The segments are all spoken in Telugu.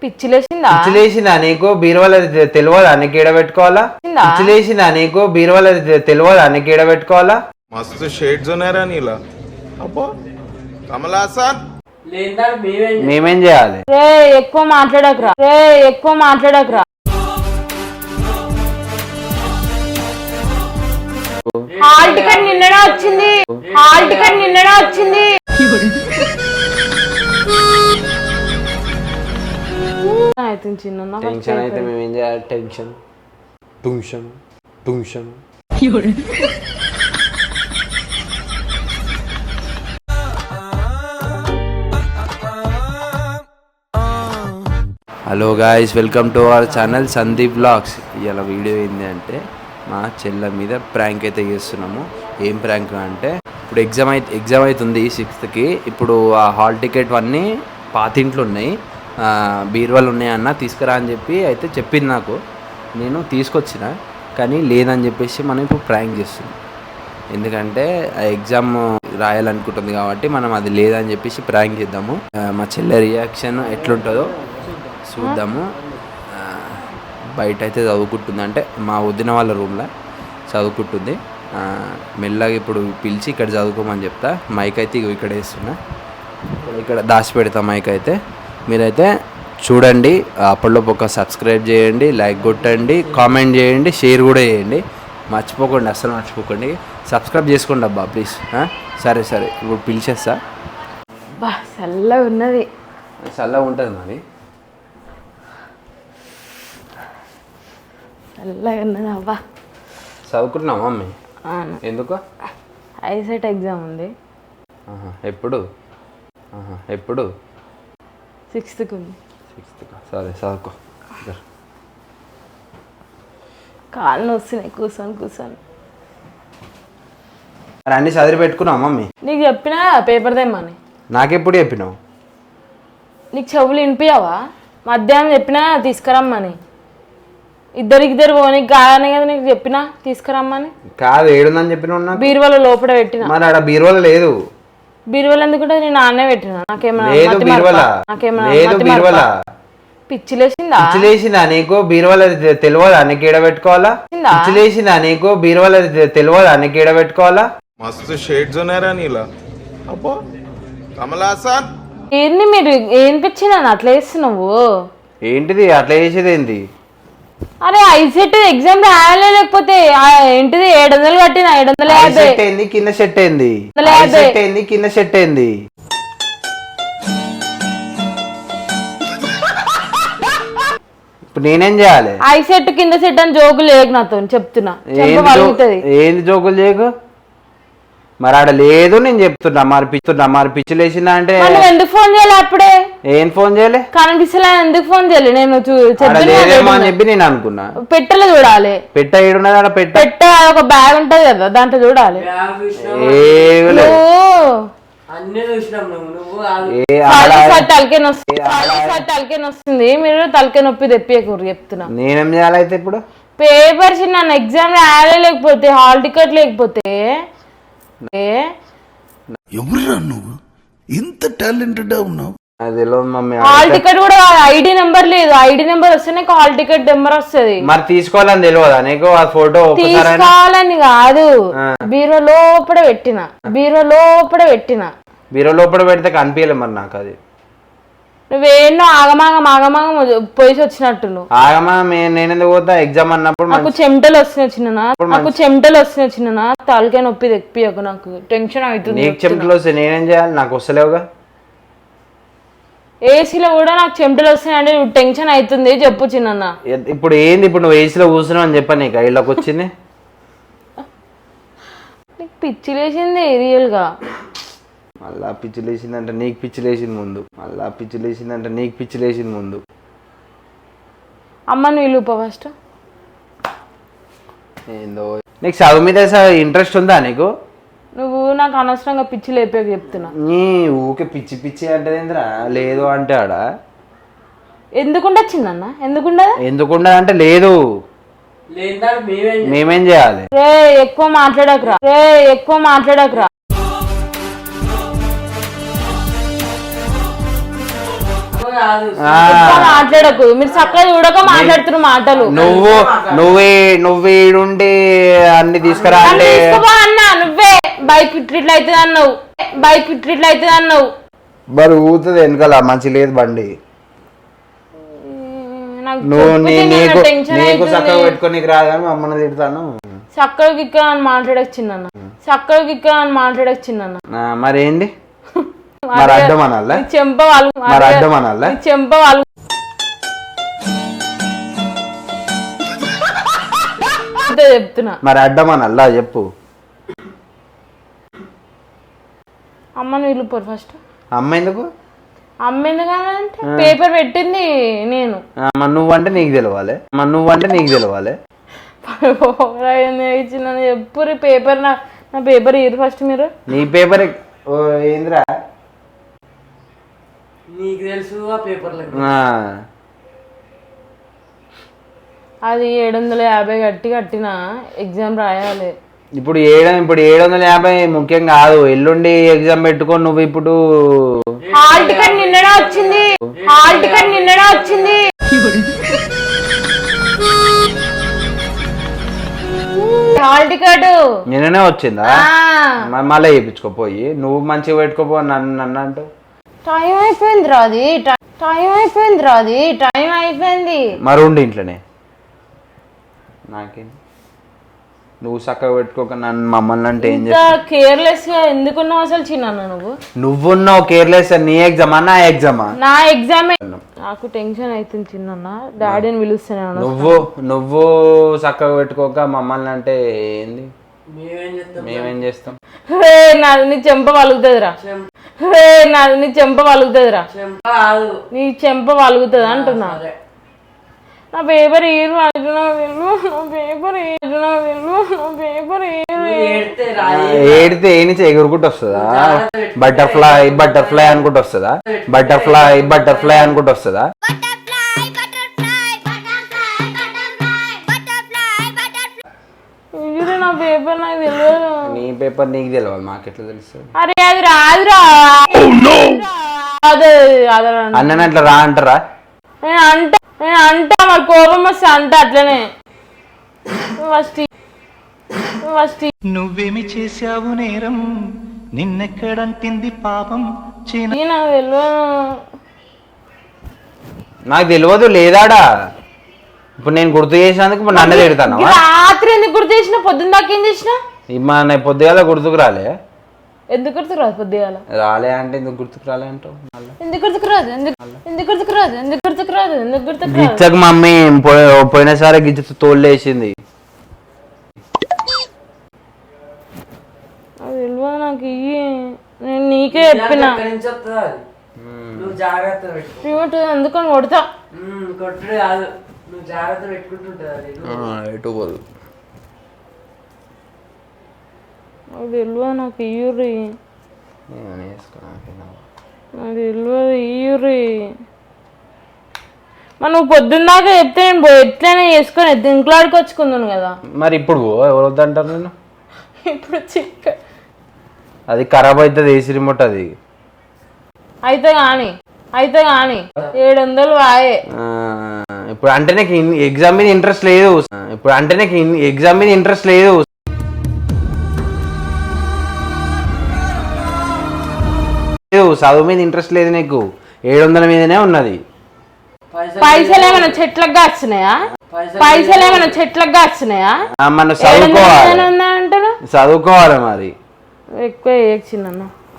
పిచ్చిలేసిందా నీకు బీరువాల తెలియదా నీకు ఈడ పెట్టుకోవాలా? పిచ్చిలేసిందా నీకు బీరువాల తెలియదా నీకు ఈడ పెట్టుకోవాలా? మస్తు షేడ్స్ ఉన్నారా నీలా? అబ్బో కమలాసన్ మేమేం చేయాలి? ఎక్కువ మాట్లాడకరా హాల్ టికెట్ నిన్ననే వచ్చింది టెన్షన్ అయితే మేమేం చేయాలి? Tension hello guys, welcome to our channel Sandeep vlogs. ఇవాళ వీడియో ఏంటి అంటే మా చెల్లె మీద ప్రాంక్ అయితే చేస్తున్నాము. ఏం ప్రాంక్ అంటే ఇప్పుడు ఎగ్జామ్ అవుతుంది 6th. ఇప్పుడు ఆ హాల్ టికెట్ అన్నీ పాతింట్లు ఉన్నాయి, బీరువాలు ఉన్నాయన్న తీసుకురా అని చెప్పి అయితే చెప్పింది నాకు. నేను తీసుకొచ్చిన, కానీ లేదని చెప్పేసి మనం ఇప్పుడు ప్రాంక్ చేస్తున్నాం. ఎందుకంటే ఆ ఎగ్జామ్ రాయాలనుకుంటుంది కాబట్టి మనం అది లేదని చెప్పేసి ప్రాంక్ చేద్దాము. మా చెల్లె రియాక్షన్ ఎట్లుంటుందో చూద్దాము. బయట అయితే చదువుకుంటుంది, అంటే మా వదిన వాళ్ళ రూమ్లో చదువుకుంటుంది. మెల్లగా ఇప్పుడు పిలిచి ఇక్కడ చదువుకోమని చెప్తా. మైక్ అయితే ఇక్కడ వేస్తున్నా, ఇక్కడ దాచి పెడతా మైక్ అయితే. మీరైతే చూడండి, అప్పటిలోపు ఒక సబ్స్క్రైబ్ చేయండి, లైక్ కొట్టండి, కామెంట్ చేయండి, షేర్ కూడా చేయండి. మర్చిపోకండి, అస్సలు మర్చిపోకండి. సబ్స్క్రైబ్ చేసుకోండి అబ్బా ప్లీజ్. సరే ఇప్పుడు పిలిచేస్తా. చల్లగా ఉన్నది, చల్లగా ఉంటుంది మరి. చల్లగా ఉన్నది అవ్వా. చదువుకుంటున్నావా మమ్మీ? ఎందుకు? ఐసెట్ ఎగ్జామ్ ఉంది. ఎప్పుడు? 6th ఉంది. 6th. సరే చదువుకో. కాళ్ళు వస్తున్నాయి కూర్చొని. మరి అన్ని చదివి పెట్టుకున్నావు మమ్మీ? నీకు చెప్పినా పేపర్ తెమ్మని. నాకెప్పుడు చెప్పినావు? నీకు చెవులు వినిపించావా? మధ్యాహ్నం చెప్పినా తీసుకురమ్మని. ఇద్దరు పోనీకి కాదని కదా నీకు చెప్పినా తీసుకురమ్మని. కాదు, ఏడుందని చెప్పిన బీరువాల లోపల పెట్టిన. మరి ఆడ బీరువాల లేదు. బీరువాల ఎందుకుంటే నేను నాన్నే పెట్టిన. నాకేమన్నా పిచ్చిలేసిందా నీకు బీరువాల తెలియదా నీకు ఈడ పెట్టుకోవాలా? పిచ్చిలేసిందా నీకు బీరువాల తెలియదా నీకు ఈడ పెట్టుకోవాలా? మస్తు షేడ్స్ ఉన్నారా నీలా? అబ్బో కమలాసన్ ఏంది మీరు ఏం పిచ్చినా అట్లా వేస్తున్నావు? ఏంటిది అట్లా చేసేది ఏంది? అరే ఐసెట్ ఎగ్జామ్ రాయాలి, లేకపోతే ఏంటిది 700 కట్టిన 750 కింద సెట్ అయింది. కింద సెట్ అయింది. ఇప్పుడు నేనేం చేయాలి? ఐసెట్ కింద సెట్ అని జోకులు లేక నాతో చెప్తున్నా. ఏంది జోకులు చేయకు? మరి ఆడ లేదు నేను చెప్తున్నా. మరి పిచ్చిలేసిందా అంటే ఎందుకు ఫోన్ చేయాలి? అప్పుడే ఏం ఫోన్ చేయలే? కనిపిస్తలే, ఎందుకు ఫోన్ చేయాలి? నేను అని చెప్పి నేను అనుకున్నా. పెట్టలో చూడాలి. పెట్ట ఏడున్నది? పెట్ట ఒక బ్యాగ్ ఉంటది కదా, దాంట్లో చూడాలి. తలకే వస్తుంది. మీరు తలకే నొప్పి తెప్పియకూరు చెప్తున్నా. నేనేం చేయాలైతే ఇప్పుడు? పేపర్ చిన్న ఎగ్జామ్ రాయాలి, లేకపోతే హాల్ టికెట్ లేకపోతే ఎవరురా నువ్వు ఇంత టాలెంటెడ్ ఉన్నావు? హాల్ టికెట్ కూడా ఐడి నెంబర్ లేదు. ఐడి నెంబర్ వస్తేనే హాల్ టికెట్ నెంబర్ వస్తుంది. మరి తీసుకోవాలని తెలియదా నీకు? ఆ ఫోటో తీసుకోవాలని కాదు, బీరో లోపల పెట్టిన. బీరో లోపల పెడితే కనిపించలే మరి నాకు. అది నువ్వేనో ఆగమాగం పోయి వచ్చినట్టు. నేనెందుకు పోతా? ఎగ్జామ్ అన్నప్పుడు నాకు చెమటలు వస్తున్నాయి చిన్న తలకే నొప్పి తెప్పియకు. నాకు టెన్షన్ అవుతుంది. నీకు చెమటలు వస్తాయి, నేనేం చేయాలి? నాకు వస్తలేవుగా. ఏసీలో కూడా నాకు చెమటలు వస్తున్నాయి అంటే టెన్షన్ అవుతుంది. చెప్పు చిన్న. ఇప్పుడు ఏంది? ఇప్పుడు నువ్వు ఏసీలో కూర్చున్నావు అని చెప్పా నీకు ఇళ్ళకి వచ్చింది? నీకు పిచ్చి లేచింది రియల్ గా. మళ్ళా పిచ్చి లేచిందంటే నీకు పిచ్చి లేచింది ముందు. అమ్మను వీలుప ఫస్ట్. ఏందో నీకు చదువు మీద ఇంట్రెస్ట్ ఉందా నీకు? నువ్వు నాకు అనవసరంగా పిచ్చి లేపాక చెప్తున్నా. నీ ఊకే పిచ్చి అంటే ఏంద్రా? లేదు అంటే ఆడ ఎందుకుండదు చిన్న? ఎందుకుండదు అంటే లేదు. మేమేం చేయాలి? ఎక్కువ మాట్లాడకరా. మాట్లాడకు, మీరు చక్కగా చూడక మాట్లాడుతున్న మాటలు. నువ్వే నుండి అన్ని తీసుకురా అంటే అన్నా నువ్వే బైక్ ఇట్లా అవుతుంది అన్నావు. మరి ఊతుంది వెనకాల మంచి లేదు బండి. నువ్వు నీకు చక్కగా పెట్టుకొని రాదు కానీ మమ్మల్ని తిడతాను. చక్కగా ఇక్కడ అని మాట్లాడచ్చిన్న మరి ఏంది మరి అడ్డం అనాలా చెంప చెప్తున్నా. మరి అడ్డం అనాలా చెప్పు. అమ్మను పిలుపురు ఫస్ట్. అమ్మ ఎందుకు అంటే పేపర్ పెట్టింది నేను. నువ్వంటే నీకు తెలవాలి. ఇచ్చిన ఎప్పుడు పేపర్ నా పేపర్ ఇయ్యరు ఫస్ట్ మీరు. నీ పేపర్ ఏంద్రా నీకు తెలుసు ఆ పేపర్ అది 750 కట్టిన ఎగ్జామ్ రాయాలి. ఇప్పుడు 750 ముఖ్యం కాదు. ఎల్లుండి ఎగ్జామ్ పెట్టుకొని నువ్వు ఇప్పుడు హాల్ టికెట్ నిన్ననే వచ్చింది. హాల్ టికెట్ నిన్ననే వచ్చిందా? మళ్ళీ చేయించుకోపోయి నువ్వు మంచిగా పెట్టుకోపో. నన్ను అంటూ టైం అయిపోయింది మరి ఉండి ఇంట్లోనే నాకేం. నువ్వు చక్కగా పెట్టుకోక నన్ను మమ్మల్ని అంటే ఏం చేస్తావు? కేర్లెస్ గా ఎందుకున్నావు అసలు చిన్న నువ్వున్నావు కేర్లెస్. నీ ఎగ్జామా నా ఎగ్జామా? నా ఎగ్జామే. నాకు టెన్షన్ అవుతుంది చిన్న. డాడీని పిలుస్తాను. నువ్వు చక్కగా పెట్టుకోక మమ్మల్ని అంటే ఏంది? మేమేం చేస్తాం? నాది నీ చెంప పలుకుతుందిరా. నీ చెంప పలుకుతుంది అంటున్నా. నా పేపర్ ఏడితే ఏ నుంచి ఎగురుకుంటూ వస్తుందా? బటర్ఫ్లై అనుకుంటూ వస్తుందా? నా పేపర్ నాకు తెలియదు. నీ పేపర్ నీకు తెలియాలి, మాకెట్లా తెలుస్తుంది? అరే అది రాదురా. అన్న అట్లా రా అంటారా? అంటా మరి కోపం వస్తే అంట అట్లనే. నువ్వేమి చేశావు నేరం, నిన్నెక్కడంటింది పాపం. నాకు తెలియదు లేదాడా? ఇప్పుడు నేను గుర్తు చేసినందుకు నన్ను తిడతాను. రాత్రి ఎందుకు గుర్తు చేసిన? పొద్దున్న దాకా ఏం చేసిన? పొద్దుగాల గుర్తుకు రాలే. ఎందుకు గుర్తుకు రాదు? పొద్దుగాల రాలే అంటే ఎందుకు గుర్తుకు రాలే అంటావు? ఎందుకు గుర్తుకు రాదు? గిచ్చకు మమ్మీ పోయినసారి గిచ్చ తోళ్ళు వేసింది. అది తెలియదు నాకు. నేను నీకే చెప్పిన అందుకని కొడతా. కొట్టుడు కాదు, నువ్వు జాగ్రత్త పెట్టుకుంటుంటది. ఎటు పోదు. అది తెలియదు నాకు. ఇయ్యూరి నాకు తెలియదు. ఇయ్యూరి నువ్వు పొద్దున్న దాకా చెప్తే నేను ఎట్లయినా చేసుకొని ఇంట్లాడుకొచ్చుకుందాను కదా. మరి ఇప్పుడు ఎవరు వద్దంటారు? నేను ఇప్పుడు అది ఖరాబ్ అవుతుంది. ఏసీ రిమోట్ అది అయితే కానీ 700 వాయే. ఇప్పుడు అంటే నాకు ఎగ్జామ్ మీద ఇంట్రెస్ట్ లేదు. చదువు మీద ఇంట్రెస్ట్ లేదు నీకు. 700 మీదనే ఉన్నది. పైసలు ఏమైనా చెట్లకు కాస్తున్నాయా? మనం చదువుకోవాలి మరి. ఎక్కువ చిన్న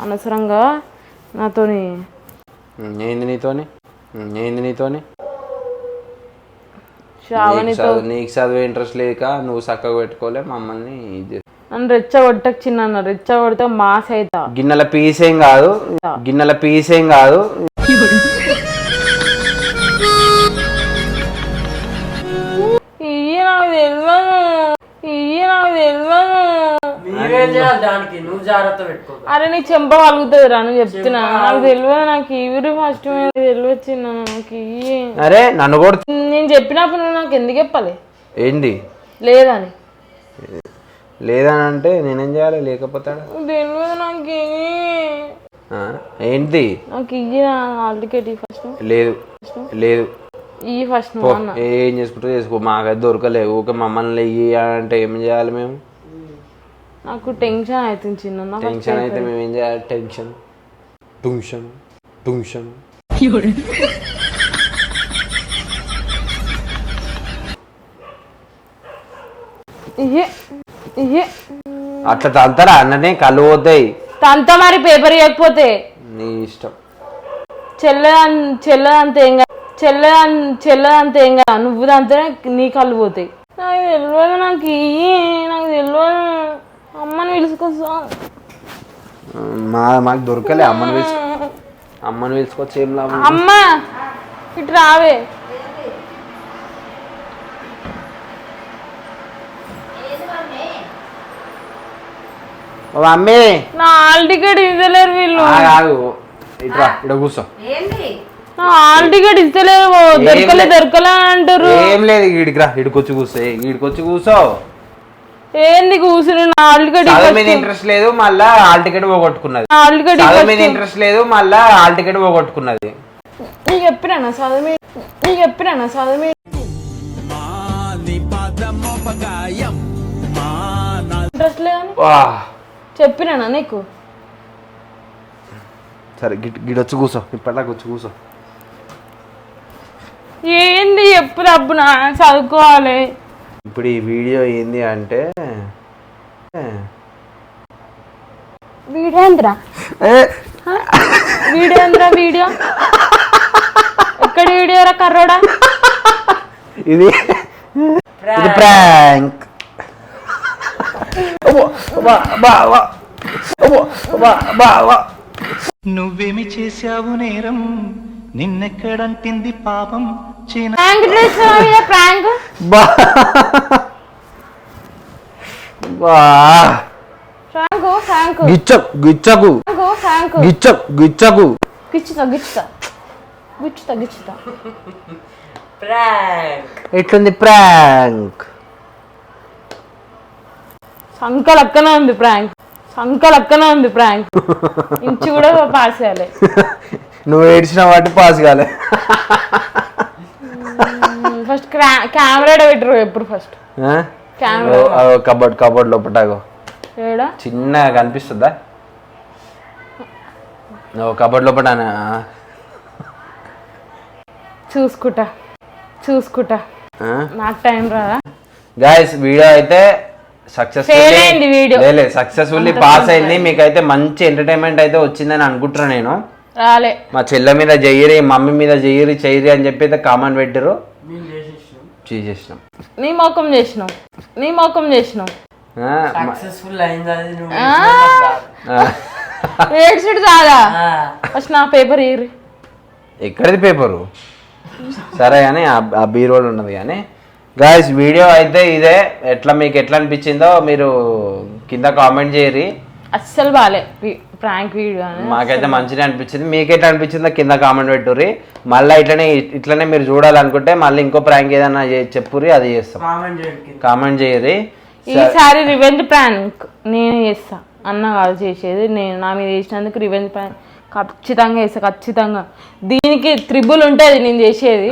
అనవసరంగా నాతోని. ఏంది నీతోని? నీకు చదివే ఇంట్రెస్ట్ లేక నువ్వు చక్కగా పెట్టుకోలే మమ్మల్ని. నన్ను రెచ్చగొట్టకు చిన్న. రెచ్చగొడితే మాస్ అవుతా. గిన్నెల పీసేం కాదు. అరే నీ చెంప పలుకుతుంది రా. నువ్వు చెప్తున్నా నాకు తెలియదు. నాకు ఇవి ఫస్ట్ తెలియదు చిన్న. నాకు అరే నన్ను కూడా నేను చెప్పినప్పుడు నువ్వు నాకు ఎందుకు చెప్పాలి? ఏంది లేదని అంటే నేనేం చేయాలి? లేకపోతాడా? తెలియదు నాకు. ఏంటి? నాకు ఇయ్యి హాల్ టికెట్ ఈ ఫస్ట్. లేదు లేదు ఈ ఫస్ట్ పో, ఏం చేసుకుంటూ చేసుకో. మాకైతే దొరకలేదు. ఊకే మమ్మల్ని ఇయ్యి అంటే ఏం చేయాలి మేము? నాకు టెన్షన్ అవుతుంది చిన్న. టెన్షన్ అయితే మేము ఏం చేయాలి? Tension tension tension. అట్లా తంతారా అన్ననే కళ్ళు పోతాయి. తంత మరి పేపర్ ఇవ్వకపోతే నీ ఇష్టం. చెల్లదంతే ఏం కదా, నువ్వు దంతే నీ కళ్ళు పోతాయి. నాకు తెలియదు, నాకు తెలియదు. అమ్మని పిలుచుకొస్తా. మాకు దొరకలే. అమ్మని పిలుచుకొచ్చి ఏం లాభం? అమ్మ ఇటు రావే. మమ్మీ నా హాల్ టికెట్ ఇవ్వలేరు వీళ్ళు. ఇట్రా ఇక్కడ కూర్చో. నా హాల్ టికెట్ ఇస్తలేరు, దొరకలే అంటారు. ఏం లేదు, ఈడికిరా, ఈడికొచ్చి కూర్చో. ఏంది కూర్చుని? నా హాల్ టికెట్ మీద ఇంట్రెస్ట్ లేదు, మళ్ళా హాల్ టికెట్ పోగొట్టుకున్నది. మీద ఇంట్రెస్ట్ లేదు, మళ్ళా హాల్ టికెట్ పోగొట్టుకున్నది. నీకు చెప్పినా చదువు ఇంట్రెస్ట్ లేదని చెప్పినా నీకు. సరే గిడొచ్చి కూర్చో, ఇప్పటిలాగా వచ్చి కూర్చో. ఏంది చెప్పు రబ్బునా, చదువుకోవాలి. ఇప్పుడు ఈ వీడియో ఏంది అంటే వీడియో ఎక్కడ వీడియో రా కర్రోడా? ఇది ప్రాంక్. నువ్వేమి చేశావు నేరం, నిన్నెక్కడంటింది పాపం. ప్రాంక్ గిచ్చకు ఎట్లుంది ప్రాంక్? సంకలక్కనే ఉంది ప్రాంక్. ఇంచు కూడా పాస్ చేయాలి. నువ్వు ఏడ్చిన వాటి పాస్ కాలే. ఫస్ట్ కెమెరా పెట్టరు ఎప్పుడు. ఫస్ట్ కబోర్డ్ లోపటాగో ఏడా చిన్నగా కనిపిస్తుందా? నువ్వు కబోర్డ్ లోపట చూసుకుంటా నాకు టైం రాదా? గైస్ వీడియో అయితే సక్సెస్ఫుల్లీ పాస్ అయింది. మీకైతే మంచి ఎంటర్టైన్మెంట్ అయితే వచ్చిందని అనుకుంటున్నా నేను. రాలే. మా చెల్ల మీద చెయ్యరి, మమ్మీ మీద చెయ్యరి అని చెప్పి అయితే కామెంట్ పెట్టారు. చేసేసినాం. నీ మోకం చేసినాం. ఫస్ట్ నా పేపర్ ఇయ్యి. ఎక్కడిది పేపరు? సరే కానీ ఆ బీరోల్ ఉన్నది. కానీ గాయస్ వీడియో అయితే ఇదే. మీకు ఎట్లా అనిపించిందో మీరు కింద కామెంట్ చేయరి. అస్సలు బాలే ప్రాంక్ వీడియో. మాకైతే మంచిగా అనిపించింది. మీకు ఎట్లా అనిపించిందో కింద కామెంట్ పెట్టుర్రి. మళ్ళీ ఇట్లనే మీరు చూడాలనుకుంటే మళ్ళీ ఇంకో ప్రాంక్ ఏదన్నా చెప్పుర్రి, అది చేస్తాం. కామెంట్ చేయరి. ఈసారి రివెంజ్ ప్రాంక్ నేను చేస్తా. అన్న కాదు చేసేది, నేను నా మీద చేసినందుకు రివెంజ్ ప్రాంక్ ఖచ్చితంగా చేస్తా. ఖచ్చితంగా దీనికి త్రిబుల్ ఉంటుంది నేను చేసేది.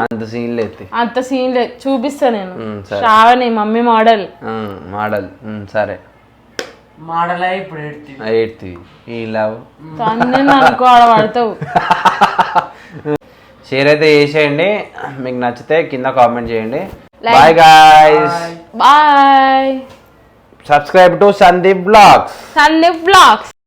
అంత సీన్ లేదు. చూపిస్తా నేను. Shravani mummy model. సరే మోడల్ ఇప్పుడు ఈ లవ్ అనుకో పడతావు. షేర్ అయితే చేసేయండి. మీకు నచ్చితే కింద కామెంట్ చేయండి. Bye guys. Bye. Subscribe to Sandeep blogs.